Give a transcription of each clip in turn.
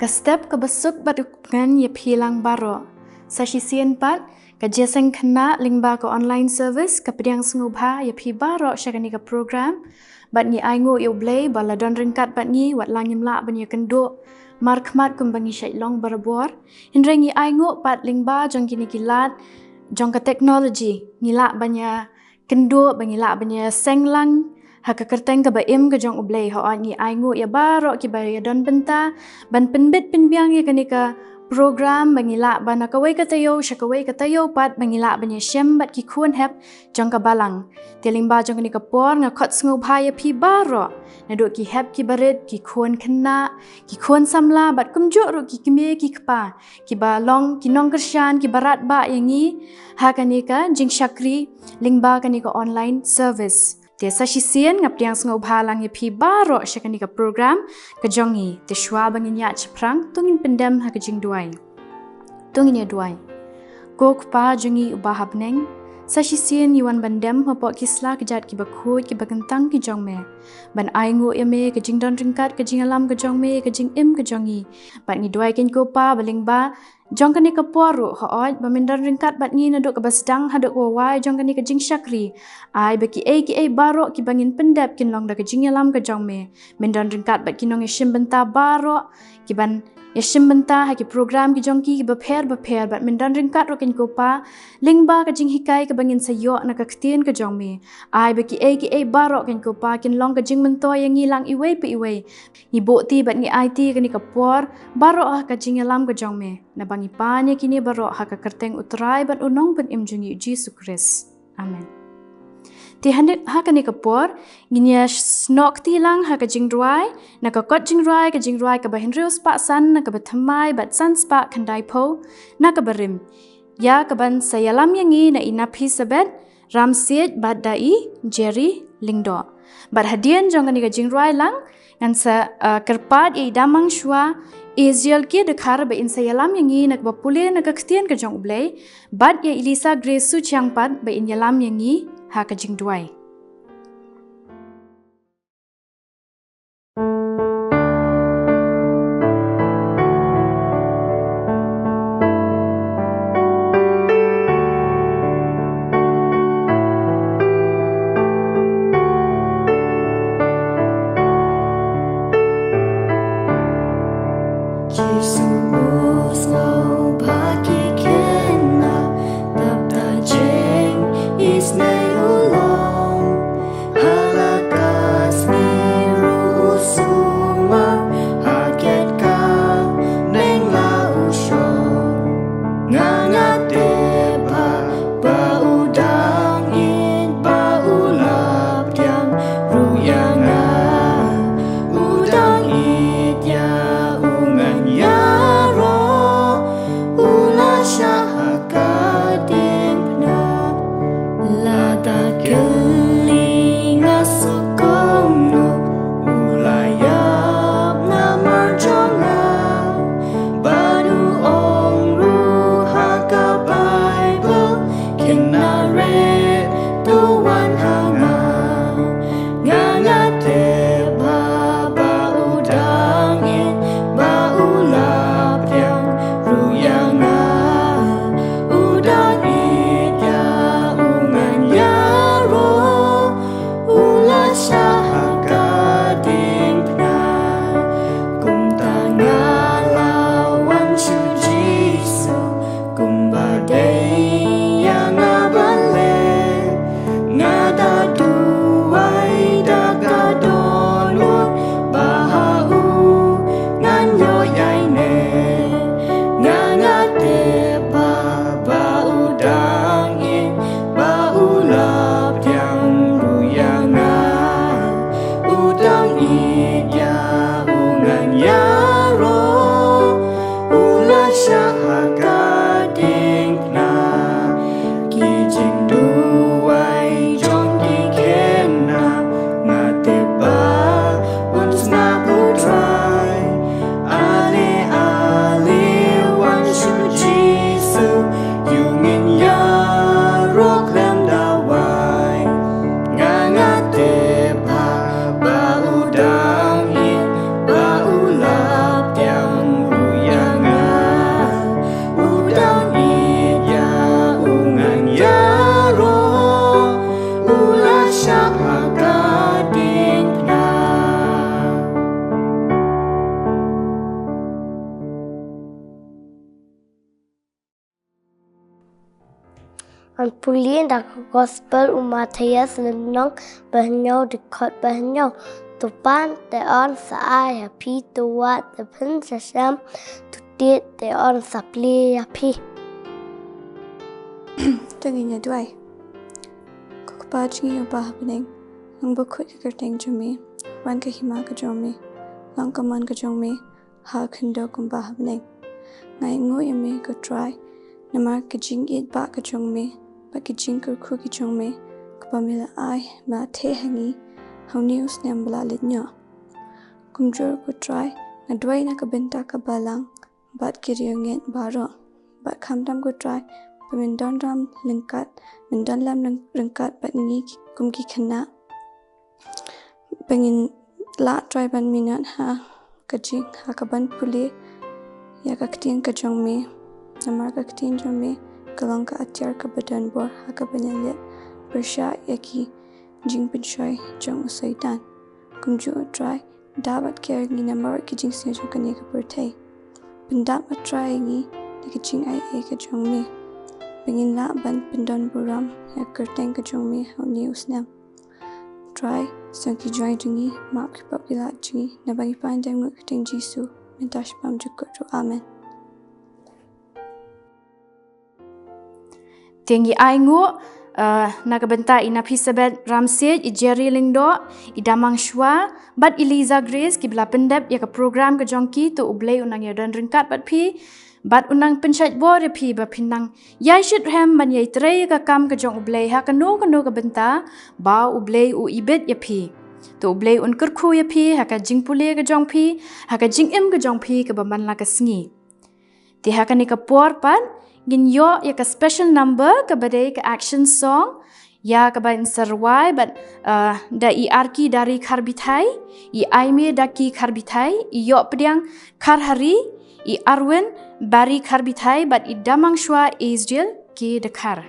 ka step ka besuk badukan ye pilang baro. Sasisian pat ka jeseng khana lingba ko online service ka pediang sengubha ye pi baro syakani ka program bat ni aingo U Blei bala don ringkat bat ni wat langim la ban ye kendo markmat kumbangi syai long barabor hindrengi aingo pat lingba jong kini kilat jong ka teknologi ngila banya kendo bangila banya senglang haka kerteng ka baim ka jong U Blei ho ni aingo ya baro ki ba ya don bynta ban penbit penbiang ye kani ka program bangila bana kawai katayo syakawai katayo pat bangila banya syem bat ki khun hep jong ka balang telingba jong kani ka por nga khot sngu bhaya pi baro na do ki hep ki barit ki khun khnna ki khun samla bat kumjuh ru ki kme ki kpa ki ba long ki nong kershan ki barat ba yangi ha kani ka jingshakri lingba kani ka online service te sasisian ngap tiang sngo bhalang ye pi baro syakani ka program ka jongi te shwa bangin ya chiprang tungin pendam ha ka jingduwai tungin ya duai ko kpa jongi ubahabneng sasisian yuan bandam hopok kisla kejat ki bakhut ki bagentang ki jongme ban aingo eme ka jingdon ringkat ka jingalam ka jongme ka jingim ka jongi bat ni duai ken ko pa balingba jong kani ka poru hooj bamindon ringkat bat ni naduk ka basdang haduk wawai jong kani ka jingshakri ai baki ki baro ki bangin pendap kin long da ka jingalam ka jongme mindon ringkat bat kinong ishim benta baro ki ban yashim benta ha ki program ki jongki ki bapher bat mindon ringkat ro kin ko pa lingba ka jinghikai ka bangin sayo na ka Ktien ka jongme ai baki baro kin ko pa kin long ka jingmento yang ilang iwei pe iwei ni bokti bat ni IT kani ka por baro ha ka jingalam ka jongme na bangi panya kini baro ha ka kerteng utrai bat unong ban imjungi Jesus Christ amen ti handik ha kani ka por ginya snok ti lang ha ka jingduwai na ka kot jingruai ka bahinrius pa san na ka bathamai bat san spa khandai po na ka barim ya ka ban sayalam yangi na inapi sabet ramsiet bat dai jerry lingdo bat hadian jong kani ka jingruai lang ngan sa kerpat i damang shwa Israel ke dekhar ba in sayalam yangi nak bapule nak Ktien ka jong U Blei bat ya Elisa Grace su changpat ba in yalam yangi ha ka jingduwai Is nay ulong Jingpule da gospel Matthias nong bahnyo de khot bahnyo to pan te on sa ai happy to what the phin sham to date te on sa play happy Jingduwai kaba jingiathuhkhana happening nang bukut kerteng jumi Wan Khynnah ka jumi langkaman ka jumi ha khando kumba happening ngai ngoi ame ka try namar ka jingit ba ka jumi ba ka jingkur khu ki jumi kaba mila ai ma the hangi how news nem bla litnya kumjuh ko try na dwai na ka bynta ka balang bat kirionget baro bat khamdam ko try pemindon ram lengkat mendon lam lengkat bat ngi kumki khana pengin la try ban minat ha ka jing ha ka ban pule ya ka Ktien ka jong me namar ka Ktien jong me kalong ka atyar ka badan bor ha ka banyalet bersha yaki jingpule jong usaitan kumjuh try dapat care ngi namar ki jing sia jong kane ka pertai pendak ma try ngi ki jing ai ka jong me pengin la ban pendon buram ya kerteng ka jong me how news nam try sang ki join jingi mak popula jingi na bangi pandang ngut kerteng jisu mintash pam jukut amen. Tinggi aingu nakabenta ina pisabet ramsej I Jerry Lingdo I damang shwa bat Eliza Grace kibla pendep ya ka program ke jongki to U Blei unang ya dan ringkat bat pi bat unang penchat bo ya pi ba pinang yai shit hem ban yai trei ka kam ke jong U Blei ha kanu ka benta ba U Blei u ibet ya pi to U Blei un kerkhu ya pi ha ka jingpule ke jong pi ha ka jingim ke jong pi ke ban la ka sngi ti ha ka ni ka por pan gin yo ya ka special number ka badai ka action song ya ka ban sarwai but da I arki dari kharbitai I aime daki kharbitai I yo pediang kharhari I arwen bari kharbitai but I damang shwa Israel ki dekar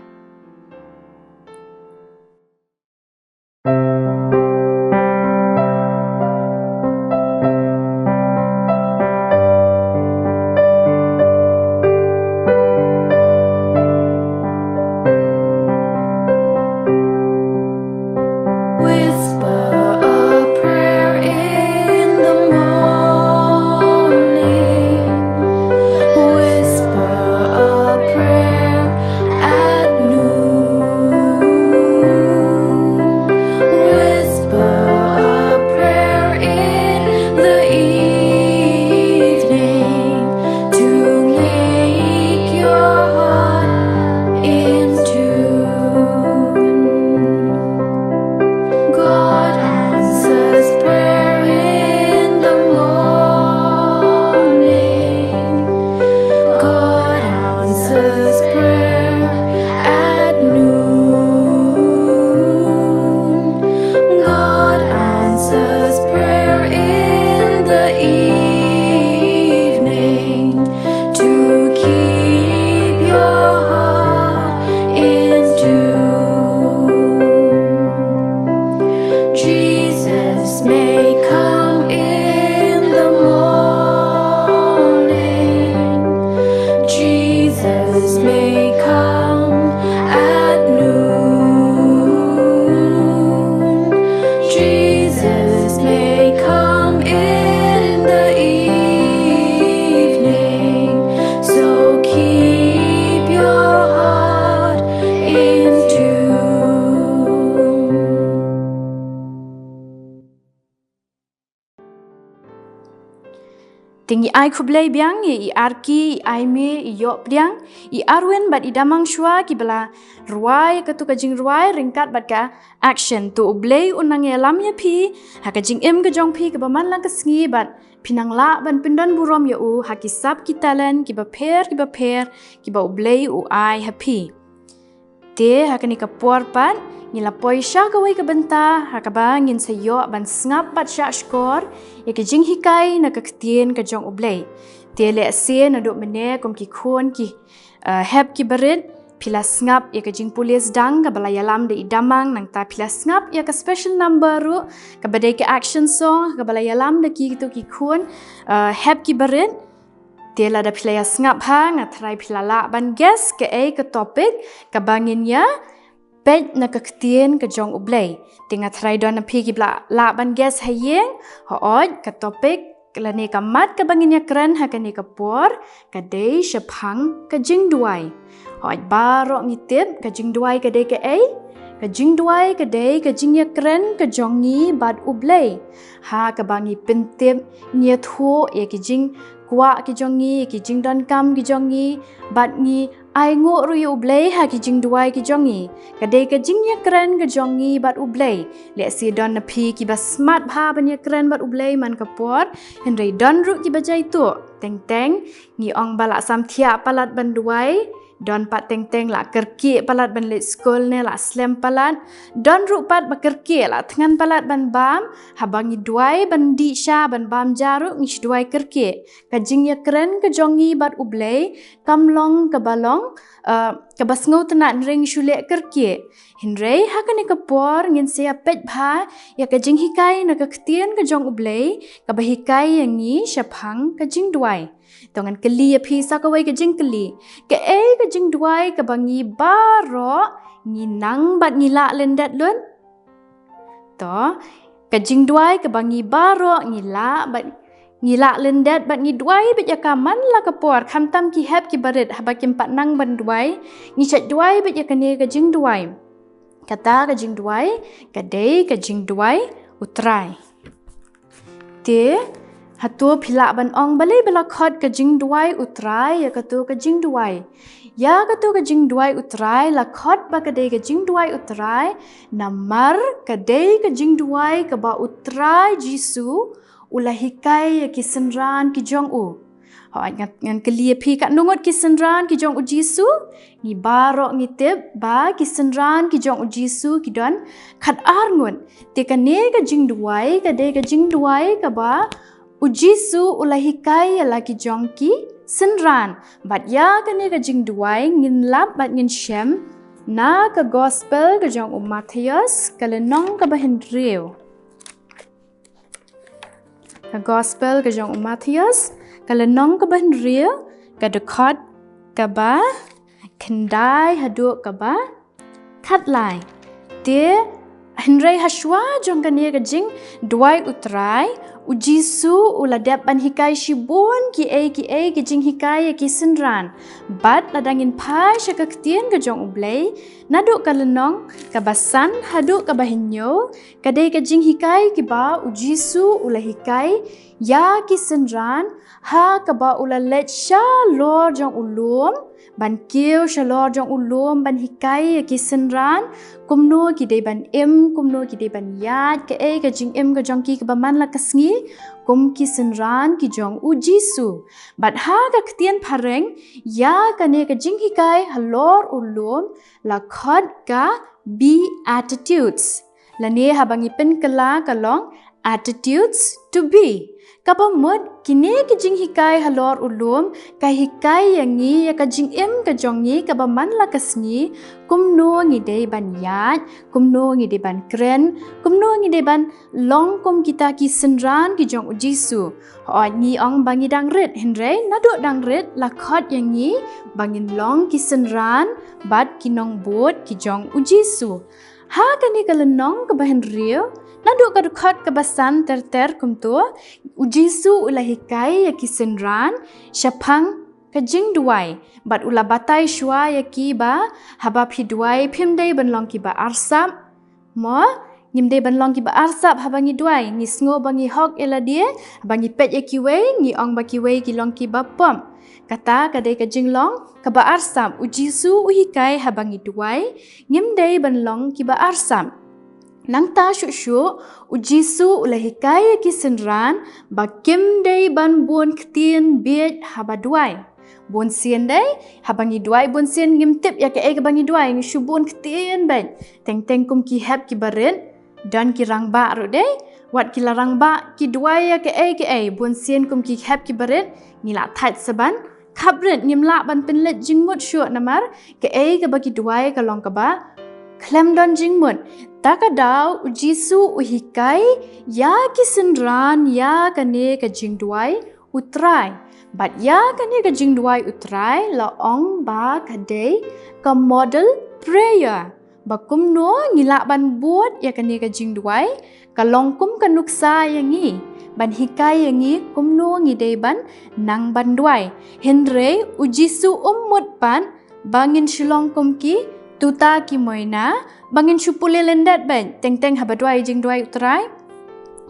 Tinggi ai kublai biang I arki I aime I yo priang I arwen bat I damang shwa ki bala ruai ka tu ka jingruai ringkat bat ka action tu U Blei unang ya lam ya pi ha ka jingim ka jong pi ka baman lang ka sngi bat pinang la ban pindan burom ya u ha ki sap ki talent ki ba per ki ba U Blei u ai happy te ha ka ni ka por pat ngila poisha ka wai ka benta ha ka ba ngin sa yo ban snap bat sha skor ya ka jinghikai na ka Ktien ka jong U Blei te le se na do mene kom ki khon ki heb ki barit pila snap ya ka jingpule dang ka bala yalam de idamang nang ta pila snap ya ka special number ru ka badai ka action song ka bala yalam de ki tu ki khon heb ki barit Dia lada pilaya sengap ngatrai pilala ban gas ke topik ke banginnya pej na ke Ktien ke jong U Blei. Tinga trai don na pi ki la ban gas hayeng hooj ke topik kelani ka mat ke banginnya keren hakani ke por ke dei shapang ke Jingduwai. Hooj barok ngitip ke Jingduwai ke dei ke Jingduwai ke dei ke jingya keren ke jongi bad U Blei. Ha ke bangi pintip nyethu ye ki jing kwa ki jongi ki jingdon kam ki jongi bad ngi ai ngo ru U Blei ha ki Jingduwai ki jongi kadai ke jingya keren ke jongi bad U Blei le si don na pi ki ba smart ha banya keren bad U Blei man ka por henry don ru ki bajai tu teng ngi ong balak sam thia palat banduai don pat teng la kerki palat ban let school ne la slam palat don ru pat ba kerki la tngan palat ban bam habangi duai ban di sha ban bam jaru ngi duai kerki ka jingya keren ke jongi bad U Blei kamlong ke balong ke basngau tenak ring shule kerki hinrei hakane ke por ngin sia pej bha ya ke jinghikai na ke Ktien ke jong U Blei ke bahikai yang ngi shapang ke Jingduwai tongan keli ya pi sakawai ke jingkeli ke Jingduwai ke bangi baro nginang bat ngila lendat lun to ke Jingduwai ke bangi baro ngila bat ngila lendat bat ngiduai bet yakaman la ke por khamtam ki hep ki barit habakim pat nang ban duai ngichat duai bet yakane ke Jingduwai kata ke Jingduwai ke dei ke Jingduwai utrai te hatu pilak ban ong balai bela khot ke Jingduwai utrai ya katu ke Jingduwai ya katu ke Jingduwai utrai la khot ba ke dei ke Jingduwai utrai namar ke dei ke Jingduwai ke ba utrai jisu ulahikai ya ki senran ki jong U ngan kelia pi kat nungut ki senran ki jong U jisu ni barok ngitip ba ki senran ki jong U jisu ki don khat arngun te kane ke Jingduwai ke dei ke Jingduwai ke ba ujisu ulahikai ya la ki jong ki senran bat ya kane ke Jingduwai ngin lap bat ngin shem na ke gospel ke jong U Matthias ke lenong ke bahin riu ke gospel ke jong U Matthias ke lenong ke bahin riu ke dekot ke ba kendai haduk ke ba khat lai te Henry haswa jong kane ke jing duai utrai ujisu uladap ban hikai shibun ki jinghikai ki senran bat ladangin pai syaka Ktien ke jong U Blei naduk ke lenong ke basan haduk ke bahinyo kadai ke jinghikai ki ba ujisu ulahikai ya ki senran ha ke ba ulalet sha lor jong ulum ban kiu shalor jong ulum ban hikai ki senran kumno ki dei ban kumno ki dei ban yat ke jing ke jong ki ke baman la kasngi kum ki senran ki jong U jisu bat ha ka Ktien pareng ya kane ke jinghikai halor ulum la khot ka be attitudes lane habangi pen kala kalong attitudes to be kapa mud kini ke jinghikai halor ulum ka hikai yangi ya ka jingim ke jongi ka baman la kasngi kumno ngi dei ban yat kumno ngi dei ban kren kumno ngi dei ban long kum kita ki senran ki jong U jisu ho ngi ong bangi dangrit henrei naduk dangrit la khot yangi bangin long ki senran bat kinong bot ki jong U jisu ha kani kalenong ke bahin riu naduk ka dukhat ke basan ter kumtu ujisu ulahikai ya ki senran shapang ke Jingduwai bat ula batai shua ya ki ba habab hiduai pimdei banlong ki ba arsap mo ngimdei banlong ki ba arsap habangi duai ngisngo bangi hok ela dia bangi pet ya ki wei ngi ong ba ki wei ki long ki ba pom kata kadai ke jinglong ke ba arsap ujisu uhikai habangi duai ngimdei banlong ki ba arsap nang ta syuk ujisu ulahikai ki senran bakim dei ban bun Ktien biet habaduai bun sien dei habangi duai bun sien ngimtip ya ke bangi duai ngi shubun Ktien ben teng kum ki hep ki barit dan ki rangba ru dei wat ki larang ba ki duai ya ke bun sien kum ki hep ki barit ngila that saban kabrit ngimla ban penlet jingmut syuk namar ke bagi duai ka long ka ba klem don jingmut takadau ujisu uhikai ya ki senran ya kane ke Jingduwai utrai But ya kan ni ka jingduwai utrai la ong ba kadai ka model prayer. Ba kumno ngilak ban buat ya kan ni ka jingduwai ka longkum ka nuksa yang ni. Ban hikai yang ni kumno ngidai ban nang ban duai. Henry ujisu ummut pan bangin shilong kumki tuta ki moina bangin shupule lendat ban teng habaduai jingduwai utrai.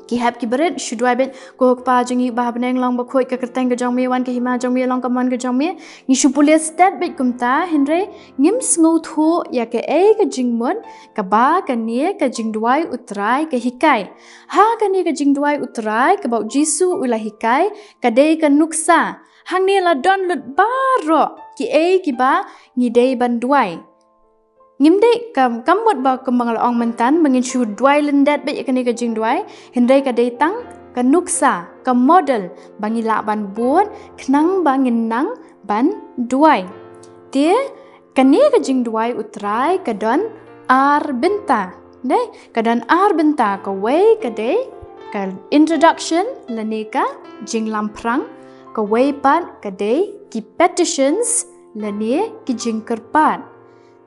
Ki hab ki berit shudwai bet ko pa jingi ba beneng long ba khoi ka kerteng ka jong me wan ka hima jong me long ka mon ka jong me ni shupule stat bet kumta Henry ngim sngo thu ya ka ka jingmon ka ba ka ne ka jingduai utrai ka hikai ha ka ne ka jingduai utrai ka ba jisu ula hikai ka dei ka nuksa hang ne la don lut baro ki ki ba ngi dei ban duai ngimde kamut ba kembang ong mentan mengin shu duai lendat be yakani ka jingduai hendai ka datang ka nuksa ka model bangi la ban buat khnang bangin nang ban duai te kani ka jingduai utrai ka don bynta ne ka don bynta ka way ka de ka introduction lane ka jinglam prang ka way pat ka de ki petitions lane ki jingkerpat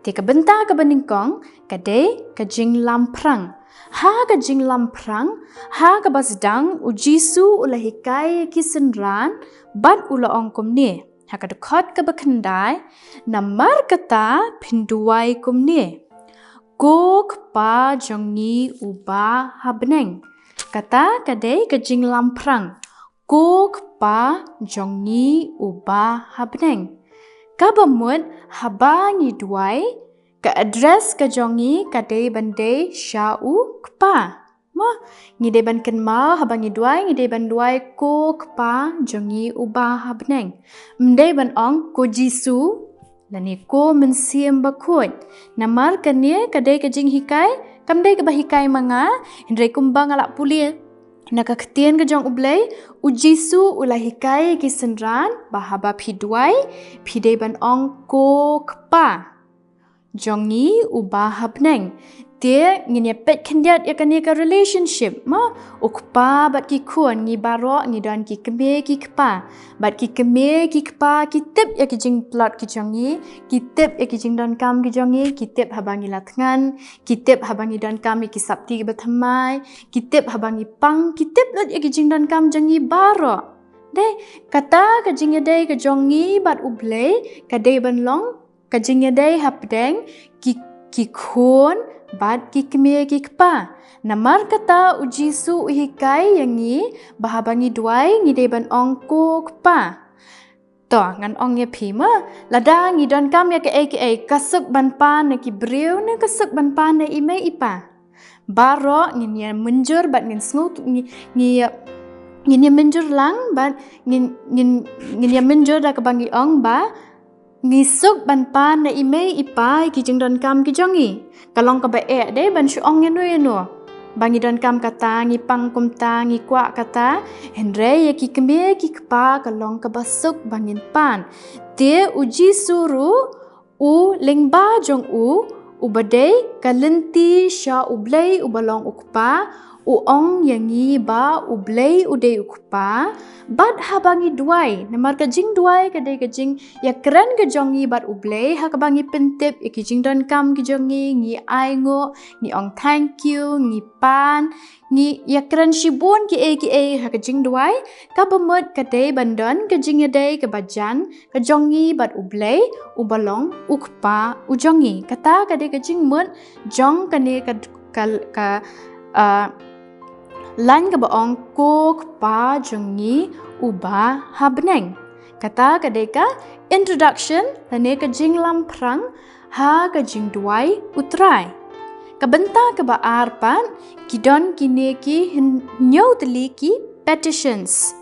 Te ka bynta ka baningkong ka de ka jing lamprang. Ha ka jing lamprang, ha ka basdang ujisu ula hikai kisenran bat ula ongkom ni. Ha ka dekot ka bakandai namar kata pinduai kum ni. Gok pa jongi uba habneng. Kata ka de ka jing lamprang. Gok pa jongi uba habneng. Kabamut habangi duai ka address ka jongi ka dei bandai syau kpa. Ma ngide ban kenma habangi duai ngide ban duai ko kpa jongi ubah habneng. Mdei ban ong ko jisu lani ko mensiem bakut. Namar kanye ka dei ka jinghikai kamdei ka bahikai manga hindrai kumbang alak pulir. Naka Ktien ke jong U Blei ujisu ula hikai ki senran bahaba piduai pidei ban ong ko kpa jongi uba habneng te ngine pet kendiat yakani ka relationship ma ukpa bat ki kun ngi baro ngi dan ki keme ki kpa bat ki keme ki kpa ki tip ya ki jing plot ki jongi ki tip ya ki jing dan kam ki jongi ki tip habangi latngan ki tip habangi dan kam ki sabti ki bathamai ki tip habangi pang ki tip lot ya ki jing dan kam jongi baro de kata ka jing ya dei ka jongi bat U Blei ka dei ban long ka jing ya dei hapdeng ki kun bat ki kemie ki kpa namar kata ujisu uhikai yangi bahabangi duai ngide ban ong ko kpa to ngan ong ya phima lada ngi don kam ya ke kasuk ban pa na ki breu na kasuk ban pa na ime ipa baro ngin ya menjur bat ngin sngut ngi ya menjur lang bat ngin ya menjur da ka bangi ong ba ngisuk ban pa na ime ipai ki jing don kam ki jongi kalong ka ba de ban shu ong yanu bangi don kam kata ngi pang kum ta ngi kwa kata henre ya ki keme ki kpa kalong ka basuk bangin pan te uji suru u lingba jong u badai kalenti sha U Blei u balong ukpa u ong yangi ba U Blei u dei ukpa bat habangi duai namar ka jing duai ka dei ka jing ya keren ka jongi bat U Blei ha ka bangi pentip ya ki jing don kam ki jongi ngi ai ngo ngi ong thank you ngi pan ngi ya keren shibun ki ha ka jing duai ka bamut ka dei bandon ka jing ya dei ka bajan ka jongi bat U Blei u balong ukpa u jongi kata ka dei ka jing mut jong ka ne ka lan ka baong ko kpa jongi uba habneng kata ka deka introduction lane ka jing lamprang ha ka jing duai utrai ka bynta ka ba arpan kidon kine ki nyau teli ki petitions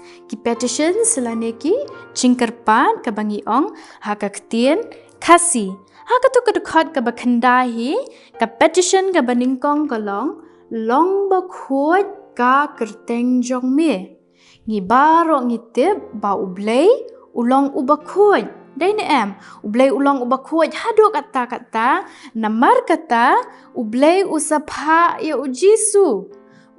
lane ki jingkerpan ka bangi ong ha ka Ktien kasi ha ka tu ka dekhat ka ba khandahi ka petition ka baningkong ka long ba khot ka kerteng jong me ngi baro ngi tip ba U Blei ulong uba khoj dai ne em U Blei ulong uba khoj hado kata namar kata U Blei usapha ya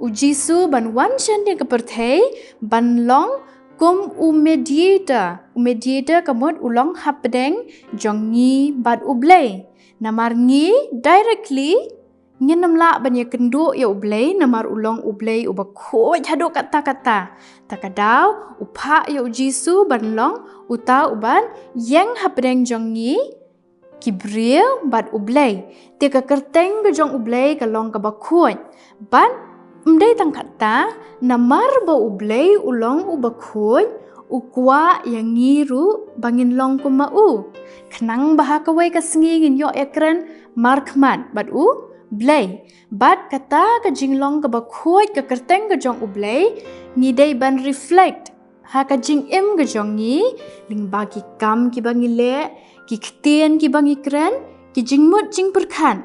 ujisu ban wan chan de ka perthei ban long kum mediator kamut ulong hapdeng jongi bad U Blei. Namar ngi directly ngenam la banya kenduk ya U Blei namar ulong U Blei ubakoj haduk kata-kata. Takadaw upak ya Jisu banlong uta uban yang hapdeng jongi kibril bad U Blei. Tika kerteng ke jong U Blei kalong ka bakoj. Ban mdai tang kata namar ba U Blei ulong ubakoj ukwa yang ngiru bangin long kumau. Khnang bahakawai kasengi ngin yo ekran markman bad U Blei. Bad kata ka jinglong ka bakoj ka kerteng ka jong U Blei ngidai ban reflect ha ka jingim ka jongi ling bagi kam ki bangi le ki Ktien ki bangi kren ki jingmut jingperkhan.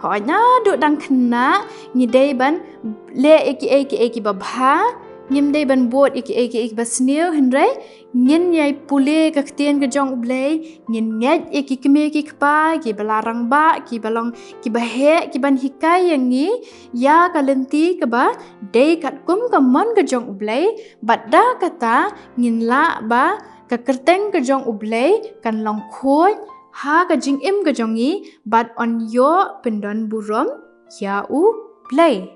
Honya duk dang kena ngidai ban le eki babha ngim dai ban bot eki basnil hendrai ngin yai pule ka Ktien ka jong U Blei ngin nget eki keme ki kpa ki balarang ba ki balong ki bahe ki ban hikai yang ni ya kalenti ka ba dei kat kum ka mon ka jong U Blei badda kata ngin la ba ka kerteng ka jong U Blei kan long khoj ha ka jingim ka jongi bad on yo pendon burom ya U Blei.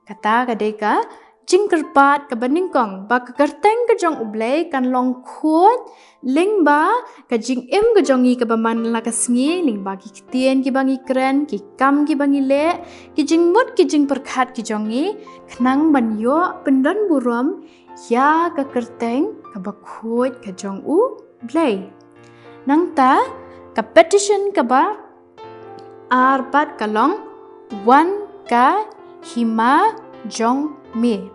Kata ka dei ka jingkerpat ka baningkong ba ka kerteng ka jong U Blei kan long khoj ling ba ka jingim ka jongi ka baman la ka sngi ling ba ki Ktien ki bangi kren ki kam ki bangi le ki jingmut ki jingperkhat ki jongi khnang ban yo pendon burom ya ka kerteng ka bakhoj ka jong U Blei. Nang ta ka petition ka ba arbat kalong Wan Khynnah jong me.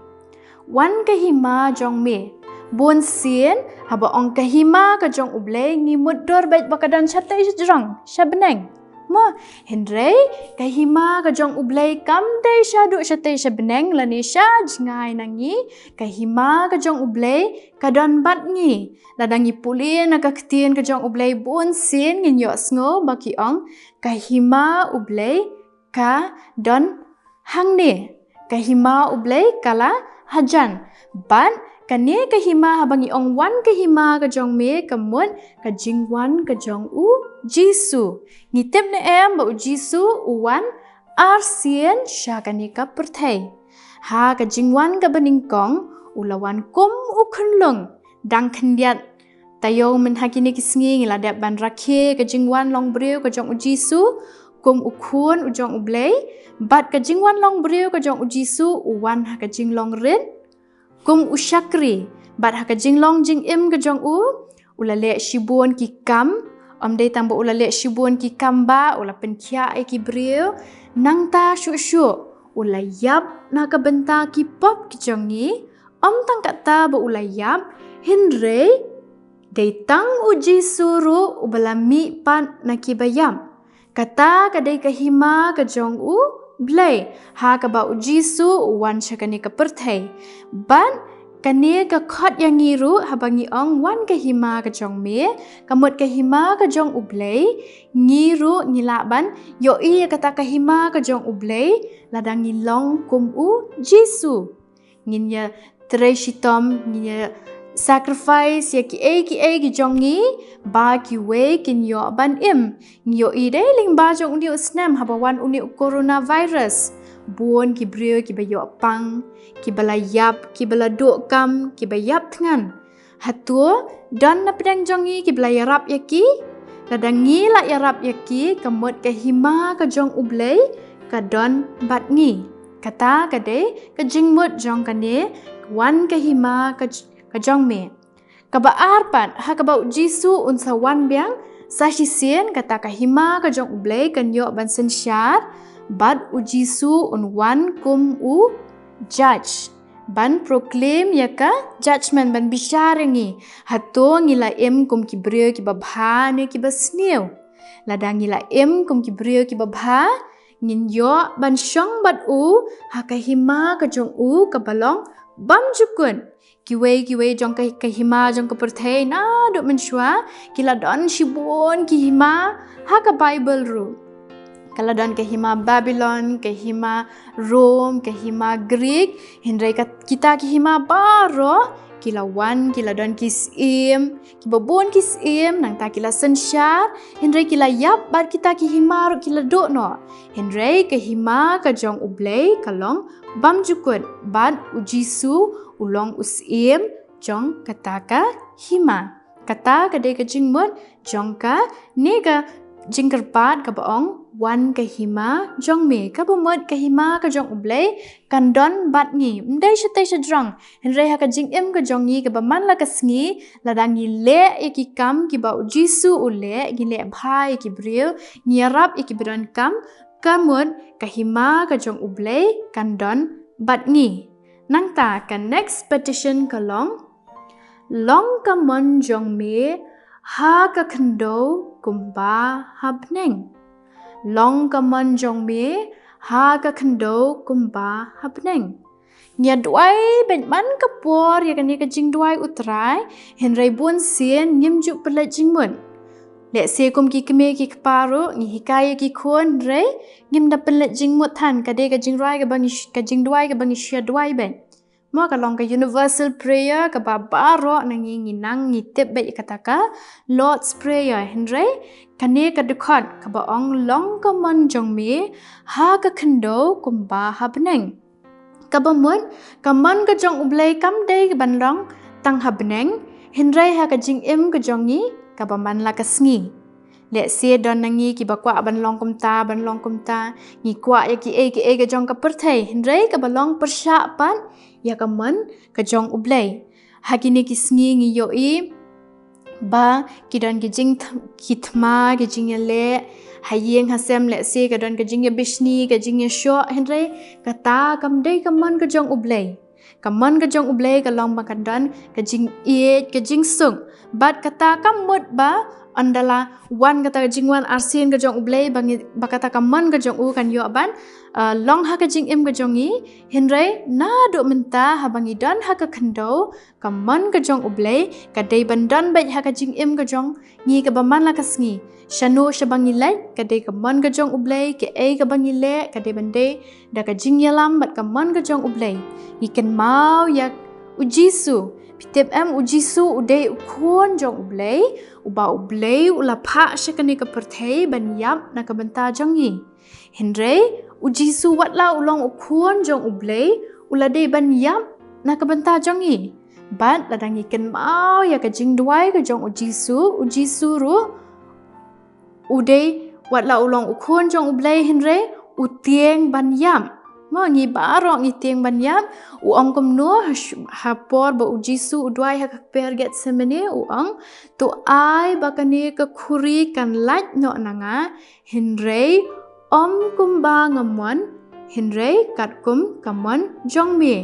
Wan Khynnah jong me. Bon sien haba ong Khynnah ka jong U Blei ngimut dor bait bakadan chatai jrong shabneng. Ma hendrei Khynnah ka jong U Blei kam dei shadu chatai shabneng lani sha jingai nangi Khynnah ka jong U Blei kadon bat ngi ladangi pule na ka Ktien ka jong U Blei bon sien ngin yo sngo baki ong Khynnah U Blei ka don hangne. Khynnah U Blei kala hajan ban kane Khynnah habangi ong Wan Khynnah ka jong me kamut ka jingwan ka jong U Jisu ngitip ne em ba U Jisu uwan arsien syakani ka perthai ha ka jingwan ka baningkong ulawan kum U khunlung dang khendiat tayo men hakini kisngi ngiladap ban rakhe ka jingwan long breu ka jong U Jisu kum U khun U jong U Blei bat ka jingwan long breu ka jong U Jisu uwan ha ka jinglong rin kum U syakri bat ha ka jinglong jingim ka jong U ulale shibun ki kam dei tambah ulale shibun ki kam ba ula penkia ki breu nang ta shu ulayap na ka bynta ki pop ki jongi tang kata ba ulayap hindrei dei tang U Jisu ru ubalami pan na ki bayam kata ka dei Khynnah ka jong U Blei ha ka ba U Jisu wan syakani ka perthai ban kane ka khot yang ngiru habangi ong Wan Khynnah ka jong me kamut Khynnah ka jong U Blei ngiru ngilaban yo i kata Khynnah ka jong U Blei ladang ngilong kum U Jisu ngin ya treshitom ngin ya sacrifice ya ki jongi ba ki we kin yo ban im yo i dei ling ba jong uni snam habawan uni coronavirus buon ki breu ki bayo pang ki balayap ki baladuk kam ki bayap tngan hatu dan na pedang jongi ki balayarap yaki ladangi la yarap yaki kamut Khynnah ka jong U Blei ka don bat ngi kata kade ka jingmut jong kane Wan Khynnah ka jong me kaba arpan ha kaba U Jisu unsa wan biang sa sisien kata Khynnah ka jong U Blei kan yo ban sensyar bad U Jisu un wan kum U judge ban proclaim yaka judgment ban bisharangi hato ngila em kum ki breu ki babha ne ki basneu ladang ngila em kum ki breu ki babha ngin yo ban syong bad U ha Khynnah ka jong U ka balong bam jukun kiwe jong Khynnah jong ka perthai na duk mensyua kila don shibun Khynnah ha ka Bible ru kala don Khynnah Babylon Khynnah Rome Khynnah Greek hindrai kita Khynnah baro kila wan kila don kis im kiba bon kis im nang ta kila sensyar henre kila yap bat kita ki hima ru kila do no henre ke hima ka jong U Blei kalong bam jukut bat ujisu ulong usim jong kata ka hima kata ka de ka jingmut jong ka ne ka jingkerpat ka baong wan ka hima jong me ka bumut ka hima ka jong U Blei kan don bat ngi mdai shate shadrong henre ha ka jing im ka jong ngi ka baman la ka sngi la dang ngi le ki kam ki ba ujisu ule gi le bhai ki bril ngi rap ki bron kam kamut ka hima ka jong U Blei kan don bat ngi nang ta ka next petition ka long ka mon jong me ha ka khndo kumba habneng long ka mon jong me ha ka khndo kumba habneng Jingduwai ben man ka por ya kan ka Jingduwai utrai henrai bun sien nyimju pala jingmun le se kum ki keme ki kparu ni hikai ki khon re ngim da pala jingmut than ka de ka jingrai ka bangi ka Jingduwai ka bangi shadwai ben mo ka long ka universal prayer ka ba baro nangi nginang ngitip be kataka Lord's prayer henre kane ka dukhat ka ba ong long ka mon jong me ha ka khndo kumba habneng ka ba mon ka mon ka jong U Blei kam de ban long tang habneng henre ha ka jing im ka jongi ka ba man la ka sngi le se don nangi ki ba kwa ban long kumta ngi kwa ya ki e ka jong ka perthai henre ka ba long persha pan ya ka man ka jong U Blei ha ki ne ki sngi ngi yo I ba ki don ki jing ki thma ki jing le hayeng hasem le se ka don ka jing bishni ka jing sho henre ka ta kam dei ka man ka jong U Blei ka man ka jong U Blei ka long ba kan don ka jing ka jing sung bat kata kam mut ba andala wan kata jingwan arsin ka jong U Blei bangi bakata ka man ka jong U kan yo ban long ha ka jing im ka jongi henre na do menta ha bangi don ha ka khndo ka man ka jong U Blei ka dei ban don be ha ka jing im ka jong ngi ka ba man la ka sngi shanu shabangi lai ka dei ka man ka jong U Blei ke ka bangi le ka dei ban dei da ka jing yalam bat ka man ka jong U Blei ikan mau yak ujisu pitep am ujisu udei ukon jong U Blei uba U Blei ula pha shakani ka perthei ban yap na ka banta jongi henre ujisu watla ulong ukon jong U Blei ula dei ban yap na ka banta jongi bat ladang ikan mau ya ka Jingduwai ka jong ujisu ru udei watla ulong ukon jong U Blei henre utieng ban yap mo ngi baro ngi tieng ban yap u ong kom no ha por ba ujisu udwai ha per get semene u ong to ai bakane ka khuri kan lach no nanga henre kum ba ngamon henre kat kum kamon jong me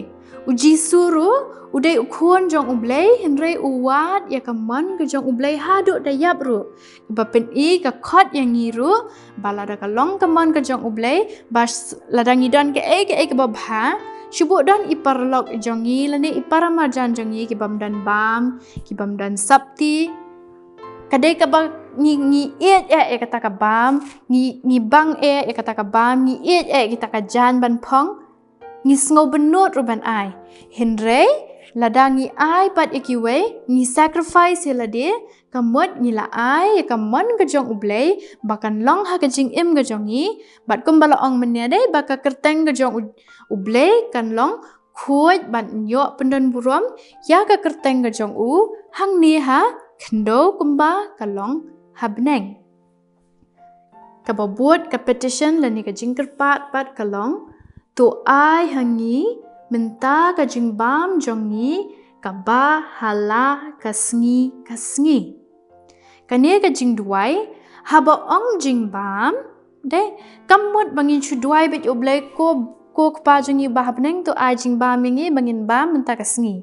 ujisu ru udai ukhon jong U Blei henre uwat ya kamon ka jong U Blei ha do da yap ru ba pen I ka khot yang ngi ru balada ka long kamon ka jong U Blei bas ladang idon ke ke ba bha shubu don iparlok jongi lane iparamajan jongi ki bam dan sabti kadai ka ba ngi kata ka bam ngi bang kata ka bam ngi kita ka jan ban phong ngi sngo benut ruban ai henre ladangi ai pat ikiwe ngi sacrifice helade kamot ngi la ai kamon ka jong U Blei bakan long ha ka jing im ka jongi bat kum bala ong menya dei baka kerteng ka jong U Blei kan long khoj ban nyo pendon burom ya ka kerteng ka jong U hang ni ha khndo kumba ka long habneng ka babut ka petition lani ka jingkerpat pat ka long to ai hangi menta ka jingbam jongi kaba hala kasngi kane ka Jingduwai haba ong jingbam de kamut bangin chudwai bet U Blei ko kpa jongi ba habneng to ai jingbam ngi bangin bam menta kasngi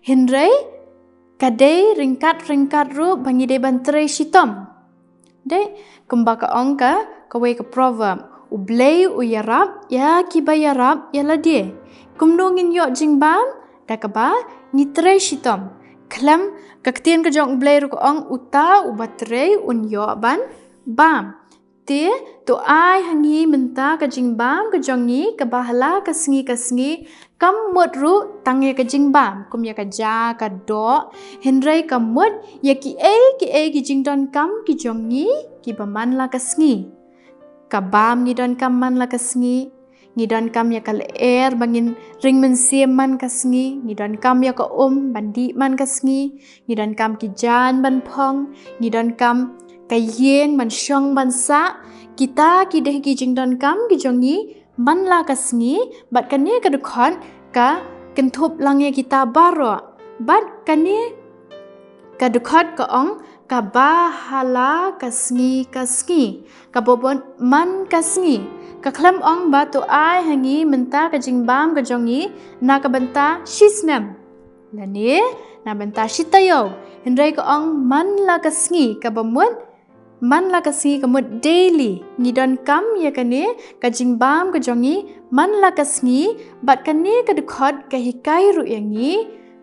henre kadai ringkat ru bangi de bantre shitom de kumba ka ong ka we ka proverb U Blei u yarap ya ki ba yarap ya la de kumnongin yo jingbam da ka ba ni tre shitom klam ka Ktien ka jong U Blei ru ko ong uta u batre un yo ban bam te tu ai hangi menta ka jingbam ka jongi ka bahala ka sengi kam mut ru tange ka jingbam kum ya ka ja ka do henrai ka mut ya ki e ki jingdon kam ki jongi ki baman la ka sengi ka bam ni don kam man la ka sengi ni don kam ya ka air bangin ring men siam man ka sengi ni don kam ya ka bandi man ka sengi ni don kam ki jan ban phong ni don kam ka yeng ban shong ban sa kita ki deh ki jingdon kam ki jongi man la ka sengi bat kane ka dukhon ka kynthup langye kita baro bat kane ka dukhot ka ong ka bahala ka sengi ka bobon man ka sengi ka khlam ong ba tu ai hangi menta ka jingbam ka jongi na ka banta shisnam lani na banta shitayo hendrai ka ong man la ka sengi ka bomon man la ka sengi ka mut daily ni don kam ya kane ka jingbam ka jongi man la ka sengi bat kane ka dukhot ka hikai ru yangi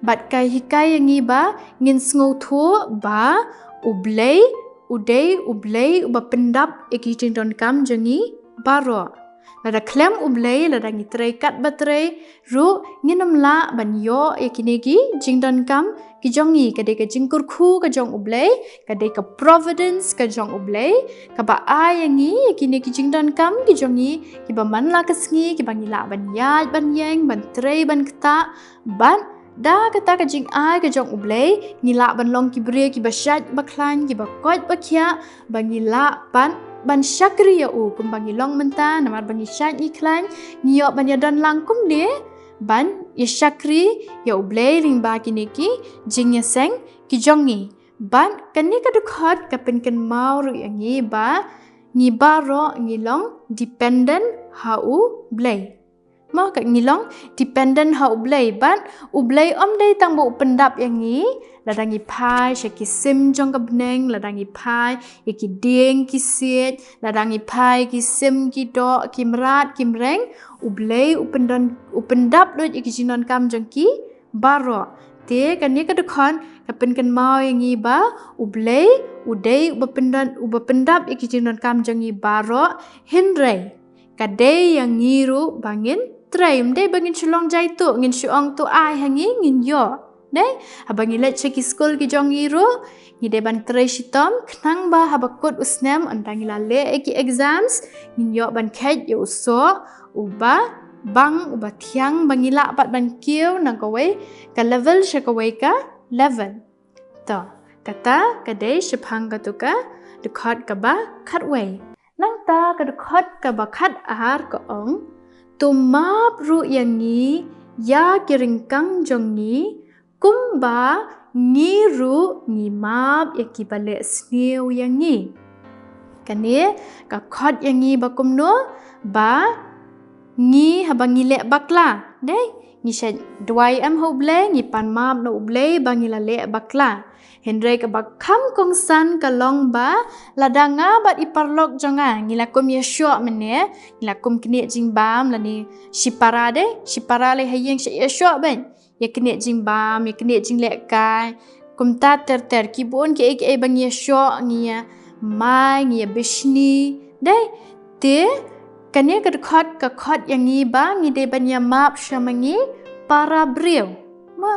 bat ka hikai yangi ba ngin sngo thu ba U Blei uba pendap eki jingdon kam jongi baro lada klem U Blei lada ngitrai kat batrai ru nginam la ban yo ekinegi jingdon kam ki jongi kade ka jingkurkhu ka jong U Blei kade ka Providence ka jong U Blei ka ba ayangi ekinegi jingdon kam ki jongi ki ba man la ka sengi ki ba ngila ban yaj ban yeng ban trai ban kta ban da kata ka jing ai ka jong U Blei ngila ban long ki bre ki ba shat ba klan ki ba kot ba khya ba ngila ban syakri ya u kum bangi long menta namar bangi shat ni klan ngiyo ban ya don lang kum de ban ya syakri ya U Blei ring ba kini ki Jingiaseng ki jongi ban kani ka dukhot ka pen kan mau ru yangi ba ngi baro ngi long dependent ha U Blei mau ka ngilong dependent ha U Blei ban U Blei dei tang bo pendap yangi ladangi pai shaki sim jong ka bneng ladangi pai ki ding ki sit ladangi pai ki sim ki do ki mrat ki mreng U Blei upendap dot ki jinon kam jong ki baro te kan ni ka dukhon ka pen kan mau yangi ba U Blei udei uba pendap ki jinon kam jong ki baro hinrei kadai yang ngiru bangin traim deh bangin chulong jai tu ngin shuong tu ai hangi ngin yo deh abangi let cheki school ki jong ngiru ngi de ban trai shitom khnang ba habakut usnem andangi la le eki exams ngin yo ban khet yo so uba thiang bangila pat ban kiu nang kawai ka level shakawai ka level to kata kadai shphang ka tu ka dukhot ka ba khatwai nang ta ka dukhot ka ba khat ar ka ong tu map ru yangi ya kiringkang jongi kumba ngiru ngi map yaki bale snew yangi kane ka khot yangi ba kumno ba ngi habangi le bakla dei ngi shed dwai am ho Blei ngi pan map no Blei bangi la le bakla hendrai ka bakham kong san ka long ba ladanga bat iparlok jonga ngila kum ya shwa mene ngila kum kini jingbam lani shipara le hayeng ya shwa ben ya kini jingbam ya kini jingle kai kum ta ter ki bon ke bang ya shwa ngia mai ngia bishni dei te kane ka khot yangi ba ngi de ban ya map shamangi para breu ma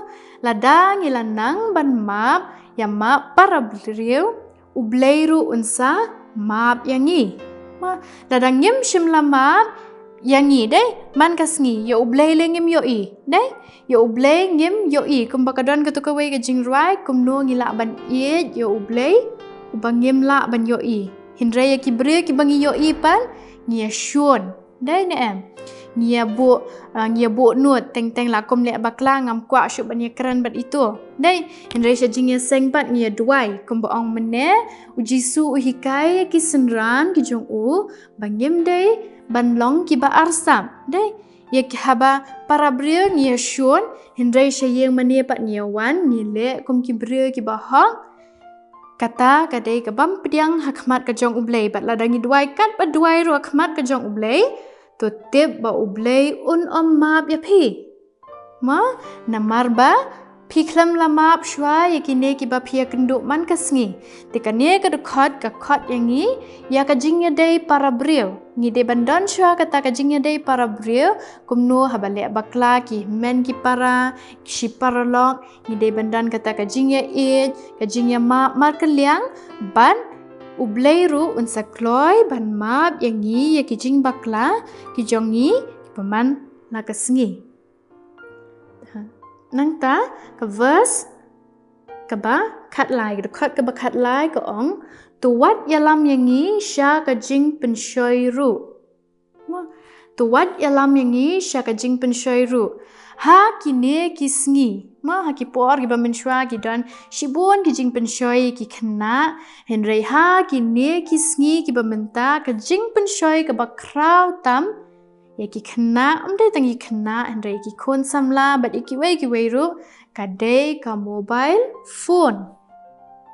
ladang ngila nang ban map ya map para breu U Blei ru unsa map yangi ma ladang ngim shimla map yangi dei man kasngi ya U Blei le ngim yo I dei ya U Blei ngim yo I kum bakadon ka tukawai ka jingruai kum no ngila ban ye ya U Blei ubangim la ban yo I hindrai ki bre ki bangi yo I pan ngia shun dei ne em ngia bo nut teng la kum le bakla ngam kwa shu ban ye kran bat itu dei hindrai sha jingiaseng bat ngia duai kum ba ong mene ujisu uhikai ki senran ki jong u bangim dei ban long ki ba arsam dei ye ki haba para bre ngia shun hindrai sha yeng mane pat ngia wan ngi le kum ki bre ki ba hong kata kadai ka bam pediang hakmat ka jong U Blei bat ladangi duai kat ba duai ru hakmat ka jong U Blei tu tip ba U Blei map ya phi ma namar ba pi klam lamap shwa ya kine ki ba pia kenduk man kasngi tikane ka khot yang ni ya ka jingya dei para breu ngi de bandon shwa kata ka jingya dei para breu kumno habale bakla ki men ki para shi paralog ngi de bandan kata ka jingya e ka jingya ma mar kaliang ban U Blei ru unsa kloi ban map yang ni ya ki jing bakla ki jongi ki paman la kasngi nang ta ka verse ka ba khat lai ka khot ka ba khat lai ka ong tu wat yalam yang ni sha ka jing pen shoi ru tu wat yalam yang ni sha ka jing pen shoi ru ha ki ne ki sngi ma ha ki por ki ba men shwa ki dan shibon ki jing pen shoi ki khna henrei ha ki ne ki sngi ki ba menta ka jing pen shoi ka ba kraw tam ya ki khna amde tangi khna henrei ki khon samla but ki wei ru ka de ka mobile phone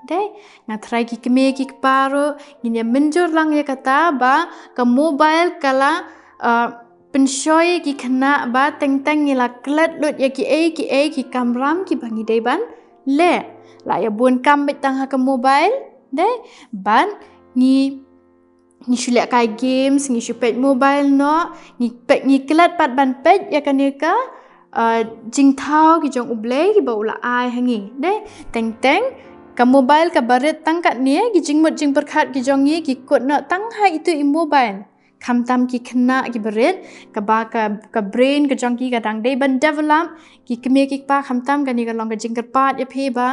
de na try ki keme ki paro nginya menjor lang ya kata ba ka mobile kala penshoi ki khna ba teng ngila klet lut ya ki ki kamram ki bangi de ban le la ya bun kam bet tang ha ka mobile de ban ni shule kai games ni shupet mobile no ni klet pat ban pet ya kanika jingthau ki jong U Blei ki ba ula ai hangi de teng ka mobile ka baret tang kat ni ki jingmut jing perkhat ki jong ni ki kot no tang hai itu I mobile kham tam ki khna ki baret ka ba ka brain ka jong ki ka dang de ban develop ki keme ki pa kham tam ka ni ka long ka jing pat ya phe ba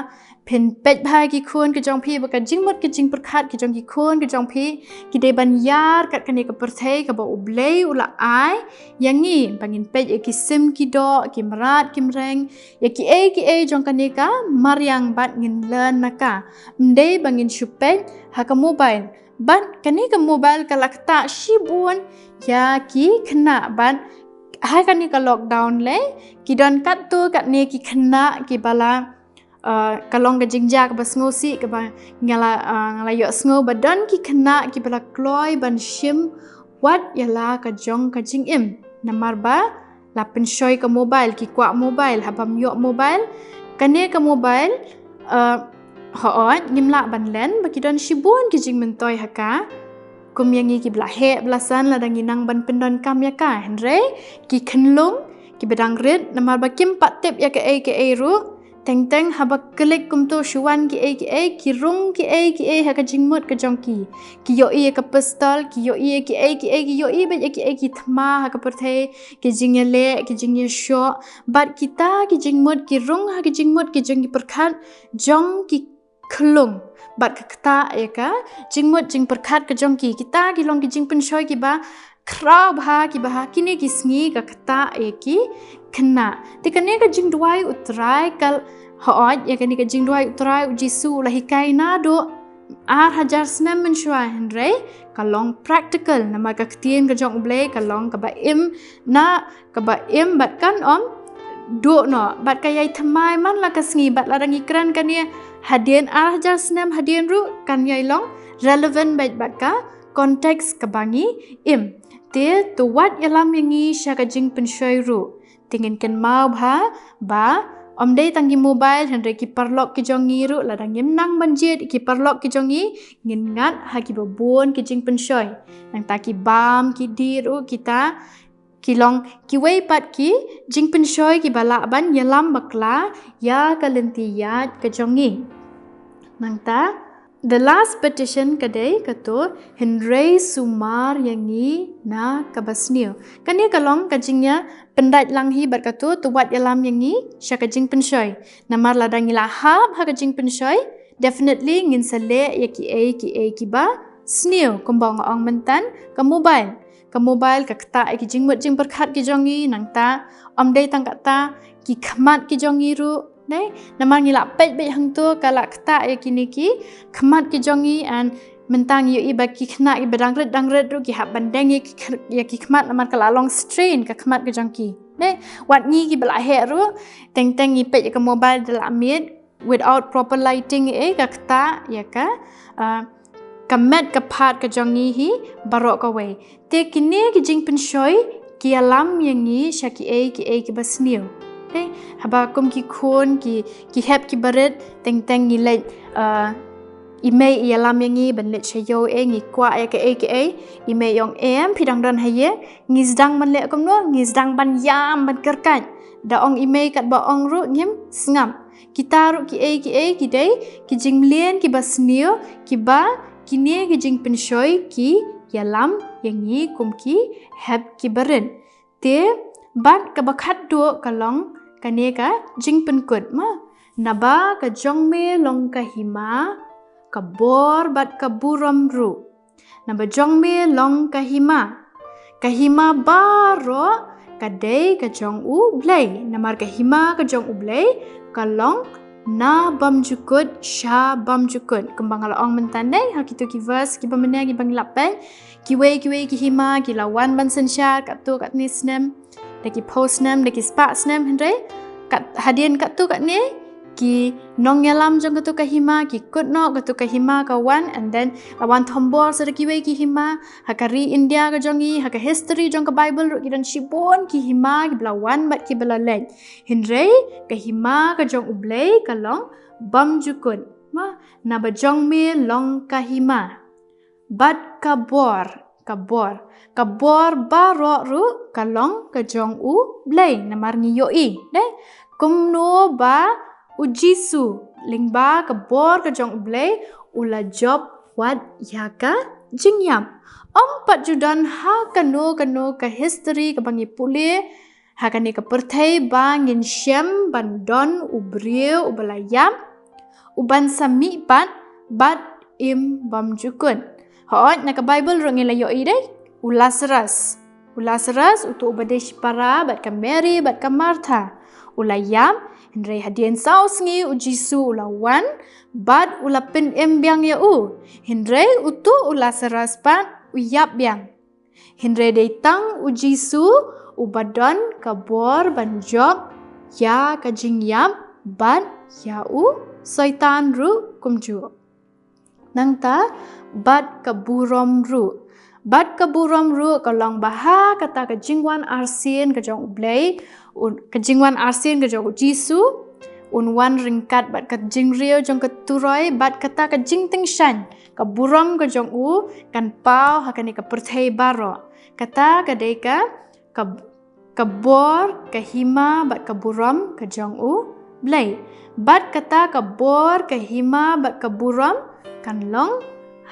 phin pet bhai ki khon ka jong phi ba ka jingmut ki jing perkhat ki jong ki khon ka jong phi ki de ban yar kat ka ni ka perthai ka ba U Blei ula ai yang ni bangin pet ya ki sim ki do ki marat ki mreng ya ki jong ka ni ka maryang bat ngin learn naka mde bangin shupet ha ka mobile ban kani ka mobile ka lakta shibun ya ki khna ban hai kani ka lockdown le ki don kat tu kat ni ki khna ki bala kalong ka jingja ka basngo si ka ba ngala yo sngo badan ki khna ki bala kloi ban shim wat yala ka jong ka jing im namar ba la penshoi ka mobile ki kwa mobile habam yo mobile kani ka mobile hoot ngimla ban len bakidon shibun ki jing mentoy haka kum yangi ki bla he blasan la dang inang ban pendon kam ya ka henre ki khnlung ki bedang red namar ba kim pat tip ya ka e ru teng haba klik kum to shuan ki e ki rung ki e haka jingmut ka jongki ki yo e ka pistol ki yo e ki yo e be ki thma haka perthe ki jingyale ki jingya sho bat kita ki jingmut ki rung haka jingmut ki jongi perkhat jong ki khlung bat kata ya ka jingmut jing perkhat ka jongki kita ki long ki jing penshoi ki ba kraw bha ki kini ki sngi ka kata ya ki khna tikane ka jingduwai utrai kal hoot ya kani ka jingduwai utrai jisu lahikai na do hajar snam menshwa henre kalong practical nama ka Ktien ka jong U Blei kalong ka ba im bat kan om do no bat kayai thamai man la ka sngi bat la rangi kran kania hadian hajar snam hadian ru kan yai long relevant bat ka konteks ka bangi im te tu wat yalam yangi shaka jing penshoi ru tingin kan mau ba omdei tangi mobile henre ki parlok ki jongi ru ladang yem nang banjit ki parlok ki jongi ngin ngat ha ki babon ki jing penshoi nang ta ki bam ki diru kita ki long ki wei pat ki jing penshoi ki bala ban yalam bakla ya kalentiyat ka jongi nang ta the last petition kadai kato henre sumar yangi na kabasnio kani kalong kajingnya pendat langhi berkatu tuwat yalam yangi syaka jing penshoi namar ladang ila hab ha kajing penshoi definitely ngin sale ya ki ba snio kumbang ong mentan ka mobile ka kata ki jingmut jing perkhat ki jongi nangta omdei tang kata ki khmat ki jongi ru dai namar ngila pet hang tu kala kata ya kini ki khmat ki jongi and mentang yo iba ki khna ki bedang red ru ki hab bandeng ya ki khmat namar kala long strain ka khmat ki jongki dai wat ni ki bela he ru teng ni pet ka mobile dal amit without proper lighting ka kata ya ka kamet ka phat ka jongi hi barok ka we te kini ki jing penshoi ki alam yangi shaki ki basniu deh haba kum ki khon ki hep ki baret teng ni leit email ialam yangi ban let chayo ngi kwa ke email yong phidang dan haye ngizdang man le kom no ngizdang ban yam ban kerkan da ong email kat ba ong ru ngim sngam kita ru ki dei ki jingmlien ki basnio ki ba kini ki jing penshoy ki yalam yangi kum ki hep ki baren te bat ka bakhat do kalong kane ka jing penkut ma naba ka jongme long ka hima ka bor bat ka buram ru naba jongme long ka hima baro ka dei ka jong u blei namar ka hima ka jong u blei ka long na bam jukut sha bam jukut kembang ala ong mentandai ha kitu ki verse ki bamene ki bang lapen ki we ki hima ki lawan ban sen sha kat tu kat ni snem de ki post nem de ki spa snem hendai kat hadien kat tu kat ni ki nong yalam jong kat tu ka hima ki kut no kat tu ka hima ka wan and then lawan thombor sa ki we ki hima ha ka ri India ka jongi ha ka history jong ka Bible ru ki dan shibon ki hima ki blawan mat ki bala len hendai ka hima ka jong ublei ka long bam jukun ma na ba jong me long ka hima bat ka bor baro ru ka long ka jong u blei namar ni yoi deh kumno ba ujisu lingba ka bor ka jong ublei ula job wat yaka jingyam pat judan ha kano ka history ka bangi pule ha kani ka perthai bangin shem bandon ubrio ubalayam uban sami bat im bam jukun hot na ka Bible ro ngila yo dei ulasaras utu ubadesh para bat ka Mary bat ka Martha ulayam hendrai hadien saus ngi ujisu ulawan bat ulapin embyang ya hendrai utu ulasaras pan uyap byang hendrai deitang ujisu ubadon kabor banjob ya ka jingyam bat ya soitan ru kumjuh nangta bat ka burom ru kalong baha kata ka jingwan arsin ka jong ublei ka jingwan arsin ka jong jisu unwan ringkat bat ka jingrio jong ka turoi bat kata ka jingting shan ka burom ka jong kan pau hakani ka perthai baro kata ka deka ka bor ka hima bat ka burom ka jong blei bat kata ka bor ka hima bat ka burom kan long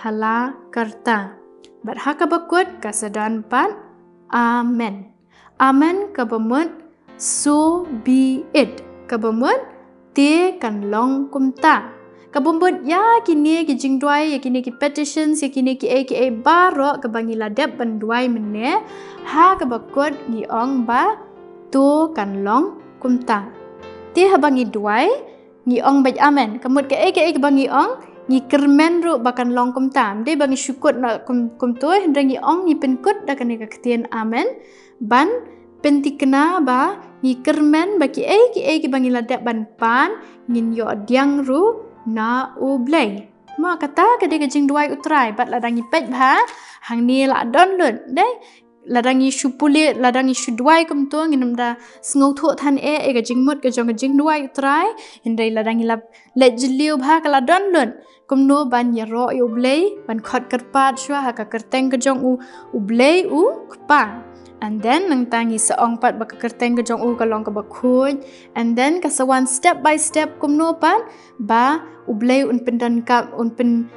hala karta bat haka bakut kasadan pan amen kabamut so be it kabamut te kan long kumta kabamut ya kini ki jingduwai ya kini ki petitions ya kini ki baro kabangi ladep banduai mene ha kabakut ni ong ba tu kan long kumta te habangi duai ni ong baj amen kamut ke kabangi ong ni kermen ru bakan long kum tam de bangi syukut na kum tu hendang ni ong ni penkut da kan ka Ktien amen ban pentikna ba ni kermen baki ki bangi ladak ban pan ngin yo diang ru na U Blei ma kata ka de ka Jingduwai utrai bat ladangi pet ba hang ni la don lun de ladangi syupule ladangi syudwai kum tu nginum da sngau thu than ka jingmut ka jong ka Jingduwai utrai hindai ladangi lap let jiliu ba ka la don lun kum no ban yaro U Blei ban khot kerpat shwa ha ka kerteng ka jong U Blei kpa and then nang tangi saong pat ba ka kerteng ka jong ka long ka ba khoj and then ka sawan step by step kum no pan ba U Blei un pendan kap un pen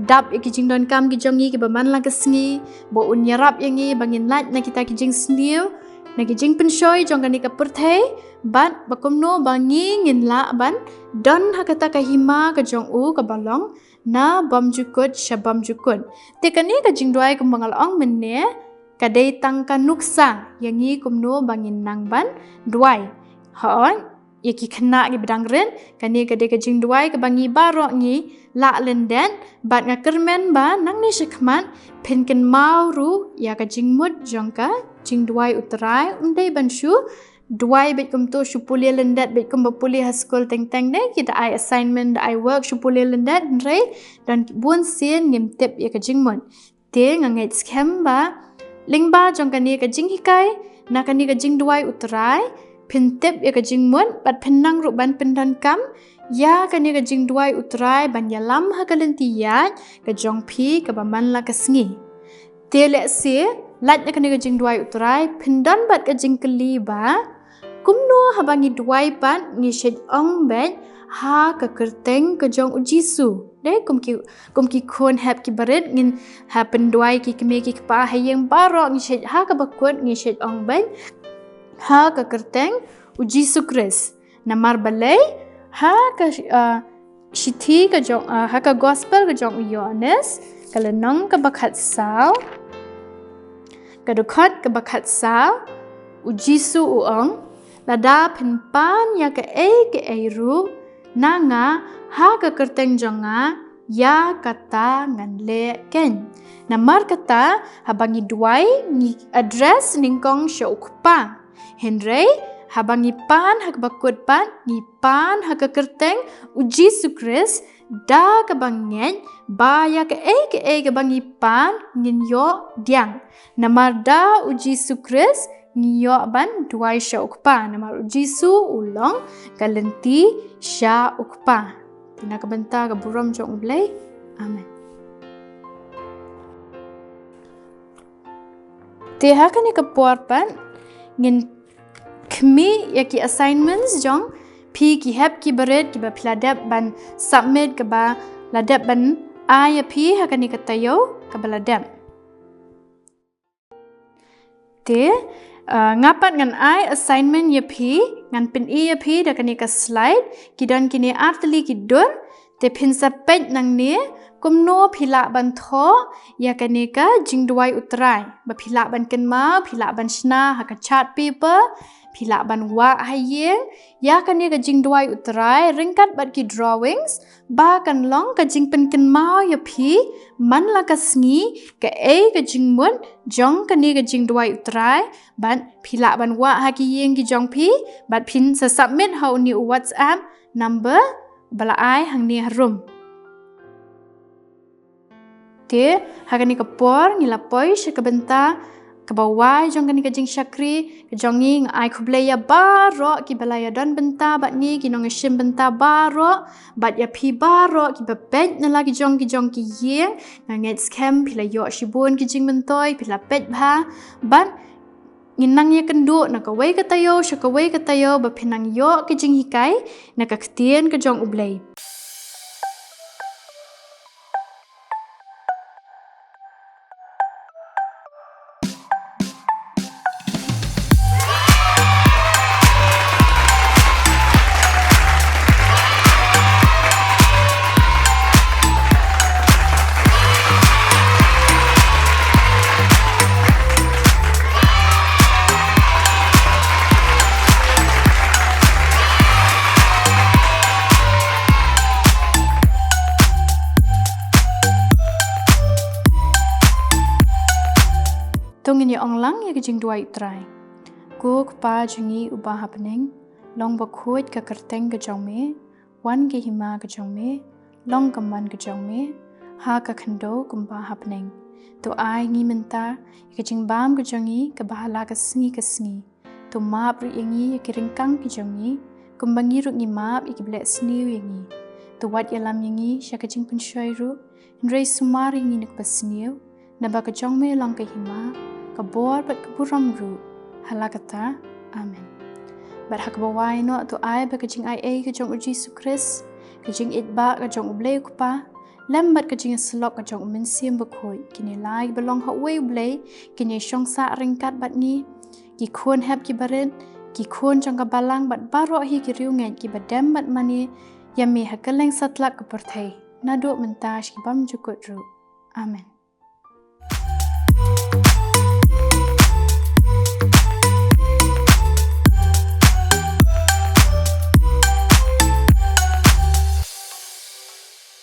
dap ki jingdon kam ki jongi ki baman lang kesngi bo un yarap yangi bangin lat na kita ki jing sniu na ki jing penshoy jong kani ka perthai bat bakum no bangi ngin la ban don hakata ka hima ka jong ka balong na bam jukut shabam jukut te kani ka Jingduwai kum bangal ong menne ka dei tang ka nuksa yangi kum no bangin nang ban duai hon yaki khna ki bedang ren kani ka de ka Jingduwai ka bangi baro ngi la lenden bat nga kermen ba nang ni shikman phin ken mau ru ya ka jingmut jongka Jingduwai utrai undai banshu duai bet kum to shupule lendet bet kum bapuli ha school teng de kita ai assignment ai work shupule lendet re dan bun sin ngim tep ya ka jingmut te nganget scam ba lingba jongka ni ka jinghikai na kani ka Jingduwai utrai phin tip ya ka jingmun bat phenang ru ban pendan kam ya ka ni ka jingduwai utrai ban yalam ha ka lentiyat ka jong phi ka baman la ka sngi te le se lat ka ni ka jingduwai utrai phendan bat ka jingkeli ba kumno habangi duwai pan ngi shet ong ben ha ka kerteng ka jong ujisu de kumki khon hap ki baret ngin ha penduai ki keme ki pa hayeng baro ngi shet ha ka bakut ngi shet ong ben ha ka kerteng ujisu kris namar balai ha ka shithi ka jong ha ka gospel ka jong Yohanes kalenong ka bakhat saw ka dukhat ka bakhat saw ujisu uong lada penpan ya ke ru nanga ha ka kerteng jonga ya kata ngan le ken namar kata habangi duai ni address ningkong syukpa henry habangi pan hak bakut pan ni pan hak kerteng uji sukris da ka bangen ba ya ke bangi pan ngin yo diang namar da uji sukris ngiyo ban duai sya ukpa namar ujisu ulong kalenti sya ukpa tina ka bynta ka buram jong Blei amen te ha ka ni ka puar pan ngin kmi ya ki assignments jong pi ki hap ki baret ki ba pladap ban submit ka ba ladap ban ya pi ha ka ni ka tayo ka baladap te ngapat ngan ai assignment ya pi ngan pin ya pi da kani ka slide kidan kini artli kidun te pin sapet nang ne kumno phila ban tho ya kani ka jingduwai utrai ba phila ban kenma phila ban shna ha ka chart paper phila ban wa hayeng ya kani ka jingduwai utrai ringkat bat ki drawings ba kan long ka jingpen kenma ya pi man la ka sngi ka ka jingmun jong kani ka jingduwai utrai ban phila ban wa ha ki yeng ki jong pi bat pin sa submit how ni WhatsApp number bala ai hang ni harum te hagani ka por ngila poi she ka bynta ka bawai jong kani ka jing syakri ka jongi ai U Blei ya baro ki balaya don bynta bat ni ki nong shim bynta baro bat ya pi baro ki bapet na lagi jong ki yeng nganget scam pila yo shibun ki jing bentoy pila pet bha bat nginang ya kendu na ka wei ka tayo sha ka wei ka tayo ba pinang yo ki jinghikai na ka Ktien ka jong U Blei tungin ya onglang ya ke jingduwai utrai ko kpa jingi uba happening long ba khoj ka kerteng ka jong me wan ke hima ka jong me long kaman ka jong me ha ka khando kumba happening to ai ngi menta ka jingbam ka jongi ka bahala ka sngi to map ri yangi ka ringkang ki jongi kumbangi ru ngi map ik ble sniu yangi to wat yalam yangi sha ka jingpun shoi ru ndrei sumari ngi nik pasniu na ba ka jong me long ka hima ka bor bat ka buram ru halakata amen bat hak bawai no to ai ba ka jing ai ka jong ujisu kris ka jing it ba ka jong U Blei kupa lambat ka jing slok ka jong min sim ba khoi kini lai belong ha U Blei kini shong sa ringkat bat ni ki khon hap ki baret ki khon jong ka balang bat baro hi ki riu ngai ki badam bat mani yami hakaleng satlak ka perthai nado mentash ki bam jukut ru amen